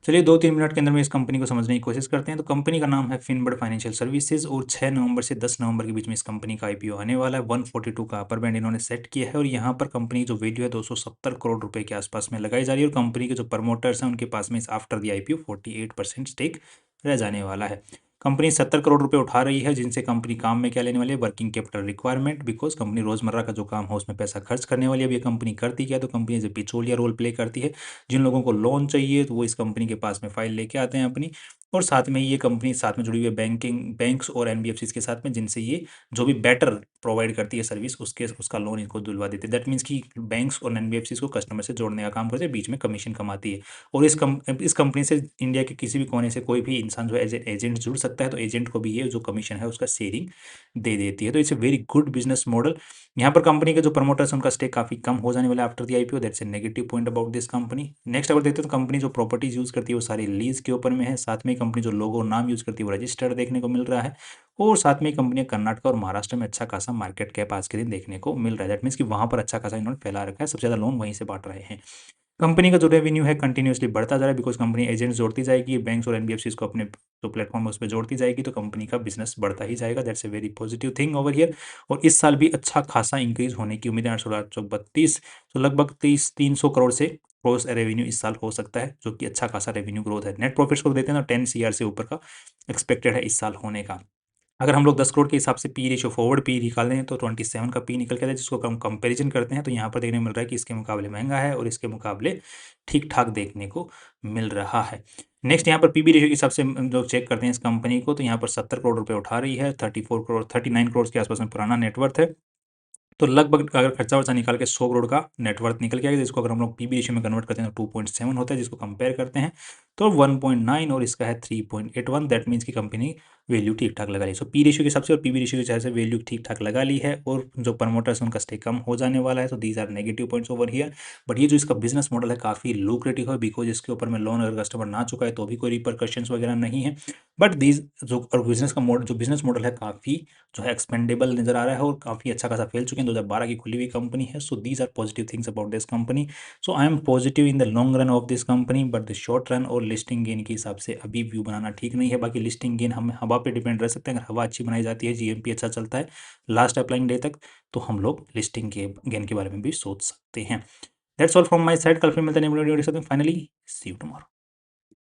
चलिए 2-3 मिनट के अंदर में इस कंपनी को समझने की कोशिश करते हैं। तो कंपनी का नाम है फिनबर्ड फाइनेंशियल सर्विसेज और 6 नवंबर से 10 नवंबर के बीच में इस कंपनी का आईपीओ आने वाला है। 142 का अपर बैंड इन्होंने सेट किया है और यहाँ पर कंपनी की जो वैल्यू है 270 करोड़ रुपए के आसपास में लगाई जा रही है और कंपनी के जो प्रमोटर्स हैं उनके पास में आफ्टर द आईपीओ 48% स्टेक रह जाने वाला है। कंपनी 70 करोड़ रुपए उठा रही है जिनसे कंपनी काम में क्या लेने वाली है, working capital requirement, because company रोजमर्रा का जो काम है उसमें पैसा खर्च करने वाली है। अब ये कंपनी करती क्या है, तो कंपनी एज ए बिचौलिया रोल प्ले करती है। जिन लोगों को लोन चाहिए तो वो इस कंपनी के पास में फाइल लेके आते हैं अपनी, और साथ में ये कंपनी साथ में जुड़ी हुई है बैंक्स और एनबीएफसी के साथ में, जिनसे ये जो भी बेटर प्रोवाइड करती है सर्विस उसका लोन इनको दिलवा देती है। दैट मीन्स कि बैंक्स और एनबीएफसी को कस्टमर से जोड़ने का काम करते हैं, बीच में कमीशन कमाती है। और इस कंपनी से इंडिया के किसी भी कोने से कोई भी इंसान जो एज एजेंट जुड़ सकता है, तो एजेंट को भी ये जो कमीशन है उसका शेयरिंग दे देती है। तो it's a very good business model. यहाँ पर कंपनी के जो प्रमोटर्स हैं उनका स्टेक काफी कम हो जाने वाला है after the IPO. That's a negative point about this company. Next अगर देखते हैं तो कंपनी जो प्रॉपर्टीज यूज करती है वो सारी लीज के ऊपर में है। साथ में कंपनी जो लोगो नाम यूज करती है वो रजिस्टर्ड देखने को मिल रहा है। और साथ में कंपनी कर्नाटक और महाराष्ट्र में अच्छा खासा मार्केट कैप आज के दिन देखने को मिल रहा है। दैट मीन्स कि वहां पर अच्छा खासा इन्होंने फैला रखा है, सबसे ज्यादा लोन वहीं से बांट रहे हैं। कंपनी का जो रेवेन्यू है कंटिन्यूसली बढ़ता जा रहा है, बिकॉज कंपनी एजेंट्स जोड़ती जाएगी, बैंक्स और एनबीएफसी को अपने जो प्लेटफॉर्म है उस पर जोड़ती जाएगी, तो कंपनी का बिजनेस बढ़ता ही जाएगा। That's a very positive thing over here. और इस साल भी अच्छा खासा इंक्रीज होने की उम्मीद है। 832 तो लगभग 300 करोड़ से ग्रोस रेवेन्यू इस साल हो सकता है, जो कि अच्छा खासा रेवेन्यू ग्रोथ है। नेट प्रॉफिट्स को देते हैं तो 10 सीआर से ऊपर का एक्सपेक्टेड है इस साल होने का। अगर हम लोग 10 करोड़ के हिसाब से पी रेशियो फॉरवर्ड पी निकालें हैं तो 27 का पी निकल के आता है, जिसको हम कंपैरिजन करते हैं तो यहाँ पर देखने को मिल रहा है कि इसके मुकाबले महंगा है और इसके मुकाबले ठीक ठाक देखने को मिल रहा है। नेक्स्ट यहाँ पर पीबी रेशियो के हिसाब से हम लोग चेक करते हैं इस कंपनी को, तो यहाँ पर 70 करोड़ रुपए उठा रही है। 34 करोड़ 39 करोड़ के आसपास में पुराना नेटवर्थ है। तो लगभग अगर खर्चा वर्चा निकाल के 100 करोड़ का नेटवर्थ निकल के आएगा, जिसको अगर हम लोग पीबी रेशियो में कन्वर्ट करते हैं तो 2.7 होता है, जिसको कंपेयर करते हैं तो 1.9 और इसका है 3.81। दैट मीन्स की कंपनी वैल्यू ठीक ठाक लगा ली। सो पी रेशियो के हिसाब से और पीबी रेशियो के हिसाब से वैल्यू ठीक ठाक लगा ली है, और जो प्रमोटर्स उनका स्टेक कम हो जाने वाला है। तो these are negative points over here. But ये जो इसका बिजनेस मॉडल है काफ़ी लुक्रेटिव है, बिकॉज इसके ऊपर में लोन अगर कस्टमर ना चुका है तो भी कोई रिपरकशंस वगैरह नहीं है। बट दीज जो बिजनेस का मॉडल जो बिजनेस मॉडल है काफ़ी जो है एक्सपेंडेबल नजर आ रहा है और काफ़ी अच्छा खासा फैल चुके हैं। 2012 की खुली हुई कंपनी है। So these are positive things about this company. So I am positive in the long run of this company, but the short run और लिस्टिंग गेन के हिसाब से अभी व्यू बनाना ठीक नहीं है। बाकी लिस्टिंग गेन हम हवा पे डिपेंड रह सकते हैं। अगर हवा अच्छी बनाई जाती है, जीएमपी अच्छा चलता है लास्ट अप्लाइंग डे तक, तो हम लोग लिस्टिंग के गेन के बारे में भी सोच सकते हैं। That's all from my side. कल फिर मिलते हैं फाइनली सी यू टुमारो।